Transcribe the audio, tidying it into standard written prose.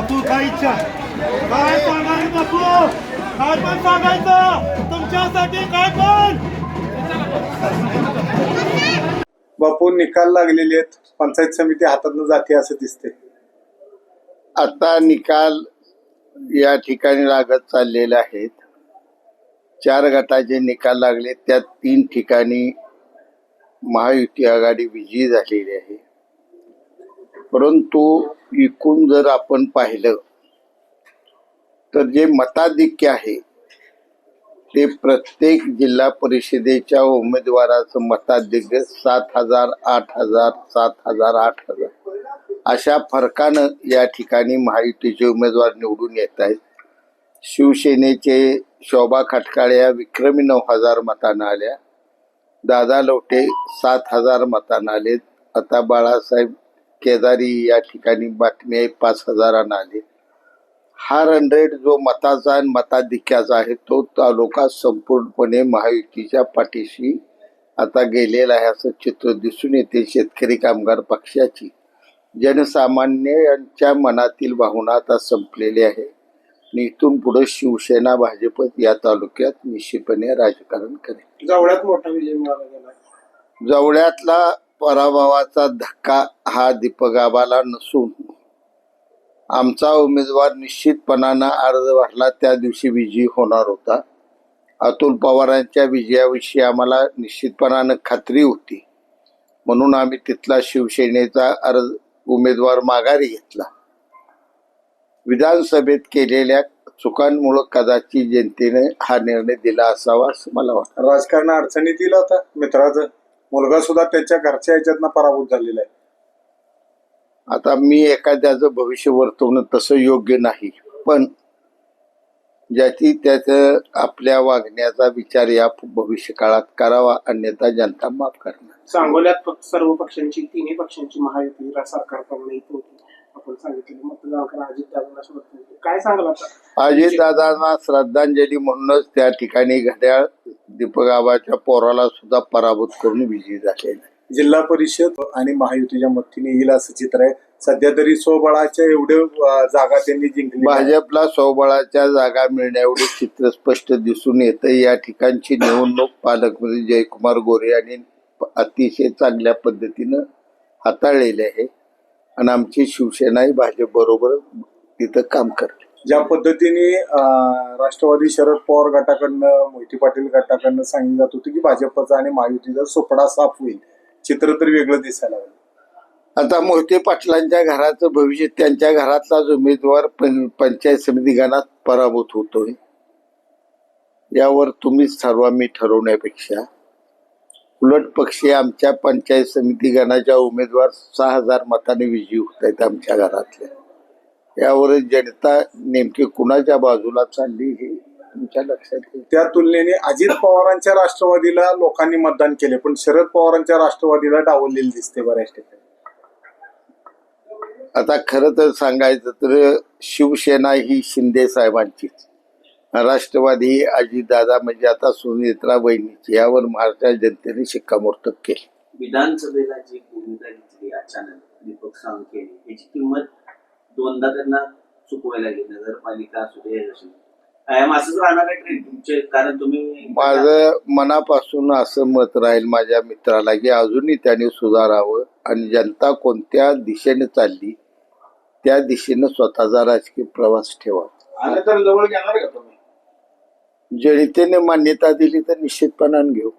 बापू काय इच्छा काय सांगायचं बापू काय पण सांगायचं तुमच्यासाठी काय पण बापू निकाल लागलेले आहेत पंचायत समिती हातातून जाते असं दिसते आता निकाल या ठिकाणी लागत चाललेले आहेत 4 गटाचे निकाल लागले त्यात 3 ठिकाणी महायुती आघाडी विजयी झालेली आहे परंतु एकूण जर आपण पाहिलं तर जे मताधिक्य आहे ते प्रत्येक जिल्हा परिषदेच्या उमेदवाराचं मताधिक्य 7,000 8,000 7,000 8,000 अशा फरकानं या ठिकाणी महायुतीचे उमेदवार निवडून येत आहेत शिवसेनेचे शोभा खटकाळे या विक्रमी 9,000 मतांना आल्या दादा लवटे 7,000 मतांना आलेत आता बाळासाहेब केदारी या ठिकाणी बातमी आहे 5,000 आले हा रन रेट जो मताचा आणि मताधिक्याचा आहे तो तालुका संपूर्णपणे महायुतीच्या पाठीशी आता गेलेला आहे असं चित्र दिसून येते शेतकरी कामगार पक्षाची जनसामान्य यांच्या मनातील भावना आता संपलेली आहे आणि इथून पुढे शिवसेना भाजप या तालुक्यात निश्चितपणे राजकारण करेल जवळ्यात मोठा विजय मिळाला गेला जवळ्यातला पराभवाचा धक्का हा दीपक आबाला नसून आमचा उमेदवार निश्चितपणानं अर्ज भरला त्या दिवशी विजयी होणार होता अतुल पवारांच्या विजयाविषयी आम्हाला निश्चितपणानं खात्री होती म्हणून आम्ही तिथला शिवसेनेचा अर्ज उमेदवार माघारी घेतला विधानसभेत केलेल्या चुकांमुळे कदाचित जनतेने हा निर्णय दिला असावा असं मला वाटतं राजकारण अडचणीत दिला होता मित्राचा मुलगा सुद्धा त्याच्या घरच्या ह्याच्यातनं पराभूत झालेला आहे आता मी एखाद्याचं भविष्य वर्तवणं तसं योग्य नाही पण ज्याची त्याचं आपल्या वागण्याचा विचार या भविष्य काळात करावा अन्यथा जनता माफ करणार सांगोल्यात सर्व पक्षांची 3 पक्षांची महायुती सरकार प्रमाणे होती आपण सांगितलं मतदान अजितदादांना काय सांगाल आता अजितदादांना श्रद्धांजली म्हणूनच त्या ठिकाणी घड्याळ दीपक आबाच्या पोराला सुद्धा पराभूत करून विजयी झालेला जिल्हा परिषद आणि महायुतीच्या मतीने येईल असं चित्र आहे सध्या तरी स्वबळाच्या एवढे जागा त्यांनी जिंकली भाजपला स्वबळाच्या जागा मिळण्या एवढे चित्र स्पष्ट दिसून येतं या ठिकाणची निवडणूक पालकमंत्री जयकुमार गोरे यांनी अतिशय चांगल्या पद्धतीनं हाताळलेली आहे आणि आमची शिवसेनाही भाजप बरोबर तिथं काम करते ज्या पद्धतीने राष्ट्रवादी शरद पवार गटाकडनं मोहिते पाटील गटाकडनं सांगितलं जात होतं की भाजपचा आणि महायुतीचा सोपडा साफ होईल चित्र तर वेगळं दिसायला लागलं आता मोहिते पाटलांच्या घराचं भविष्य त्यांच्या घरातलाच उमेदवार पंचायत समिती गणात पराभूत होतोय यावर तुम्हीच ठरवा मी ठरवण्यापेक्षा उलट पक्षी आमच्या पंचायत समिती गणाच्या उमेदवार 6,000 मतांनी विजयी होत आहेत आमच्या घरातल्या यावर जनता नेमकी कुणाच्या बाजूला चालली हे तुमच्या लक्षात येईल त्या तुलनेने अजित पवारांच्या राष्ट्रवादीला लोकांनी मतदान केले पण शरद पवारांच्या राष्ट्रवादीला डावललेली दिसते बऱ्याच ठिकाणी आता खरं तर सांगायचं तर शिवसेना ही शिंदे साहेबांचीच राष्ट्रवादी ही अजितदादा म्हणजे आता सुनेत्रा बहिणीची यावर महाराष्ट्र जनतेने शिक्कामोर्तब केली विधानसभेला जी भूमिका घेतली अचानक दीपक सावंत यांनी याची किंमत 2दा त्यांना चुकवायला गेली नगरपालिका असू दे कायम असंच राहणार आहे ट्रेंड तुमचे कारण तुम्ही माझं मनापासून असं मत राहील माझ्या मित्राला की अजूनही त्याने सुधारावं आणि जनता कोणत्या दिशेने चालली त्या दिशेने स्वतःचा राजकीय प्रवास ठेवावा आलं तर जवळ घेणार का तुम्ही जनतेने मान्यता दिली तर निश्चितपणाने घेऊ